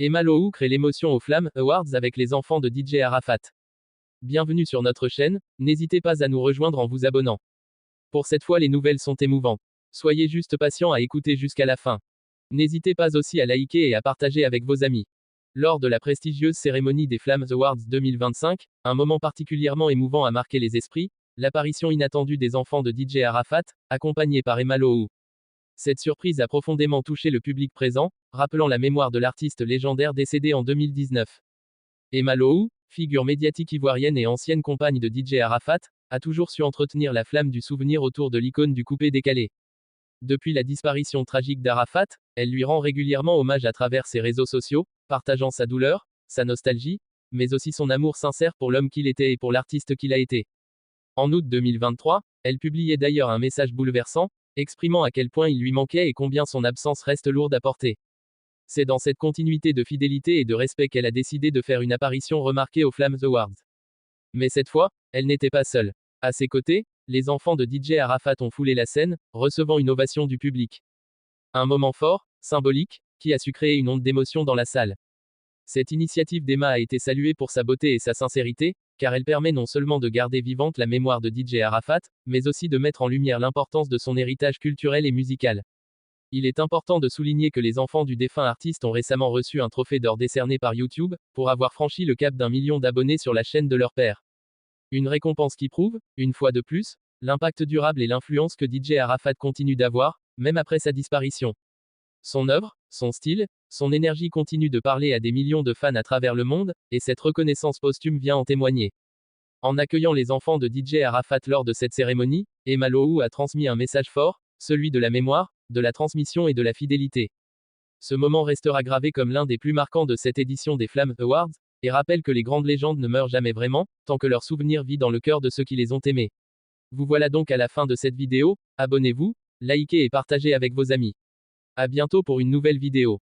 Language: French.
Emma Lohou crée l'émotion aux Flamme Awards avec les enfants de DJ Arafat. Bienvenue sur notre chaîne, n'hésitez pas à nous rejoindre en vous abonnant. Pour cette fois les nouvelles sont émouvantes. Soyez juste patient à écouter jusqu'à la fin. N'hésitez pas aussi à liker et à partager avec vos amis. Lors de la prestigieuse cérémonie des Flamme Awards 2025, un moment particulièrement émouvant a marqué les esprits, l'apparition inattendue des enfants de DJ Arafat, accompagnés par Emma Lohou. Cette surprise a profondément touché le public présent, rappelant la mémoire de l'artiste légendaire décédé en 2019. Emma Lohou, figure médiatique ivoirienne et ancienne compagne de DJ Arafat, a toujours su entretenir la flamme du souvenir autour de l'icône du coupé décalé. Depuis la disparition tragique d'Arafat, elle lui rend régulièrement hommage à travers ses réseaux sociaux, partageant sa douleur, sa nostalgie, mais aussi son amour sincère pour l'homme qu'il était et pour l'artiste qu'il a été. En août 2023, elle publiait d'ailleurs un message bouleversant, exprimant à quel point il lui manquait et combien son absence reste lourde à porter. C'est dans cette continuité de fidélité et de respect qu'elle a décidé de faire une apparition remarquée aux Flamme Awards. Mais cette fois, elle n'était pas seule. À ses côtés, les enfants de DJ Arafat ont foulé la scène, recevant une ovation du public. Un moment fort, symbolique, qui a su créer une onde d'émotion dans la salle. Cette initiative d'Emma a été saluée pour sa beauté et sa sincérité, car elle permet non seulement de garder vivante la mémoire de DJ Arafat, mais aussi de mettre en lumière l'importance de son héritage culturel et musical. Il est important de souligner que les enfants du défunt artiste ont récemment reçu un trophée d'or décerné par YouTube, pour avoir franchi le cap d'1 million d'abonnés sur la chaîne de leur père. Une récompense qui prouve, une fois de plus, l'impact durable et l'influence que DJ Arafat continue d'avoir, même après sa disparition. Son œuvre, son style, son énergie continuent de parler à des millions de fans à travers le monde, et cette reconnaissance posthume vient en témoigner. En accueillant les enfants de DJ Arafat lors de cette cérémonie, Emma Lohou a transmis un message fort, celui de la mémoire, de la transmission et de la fidélité. Ce moment restera gravé comme l'un des plus marquants de cette édition des Flamme Awards, et rappelle que les grandes légendes ne meurent jamais vraiment, tant que leur souvenir vit dans le cœur de ceux qui les ont aimés. Vous voilà donc à la fin de cette vidéo, abonnez-vous, likez et partagez avec vos amis. À bientôt pour une nouvelle vidéo.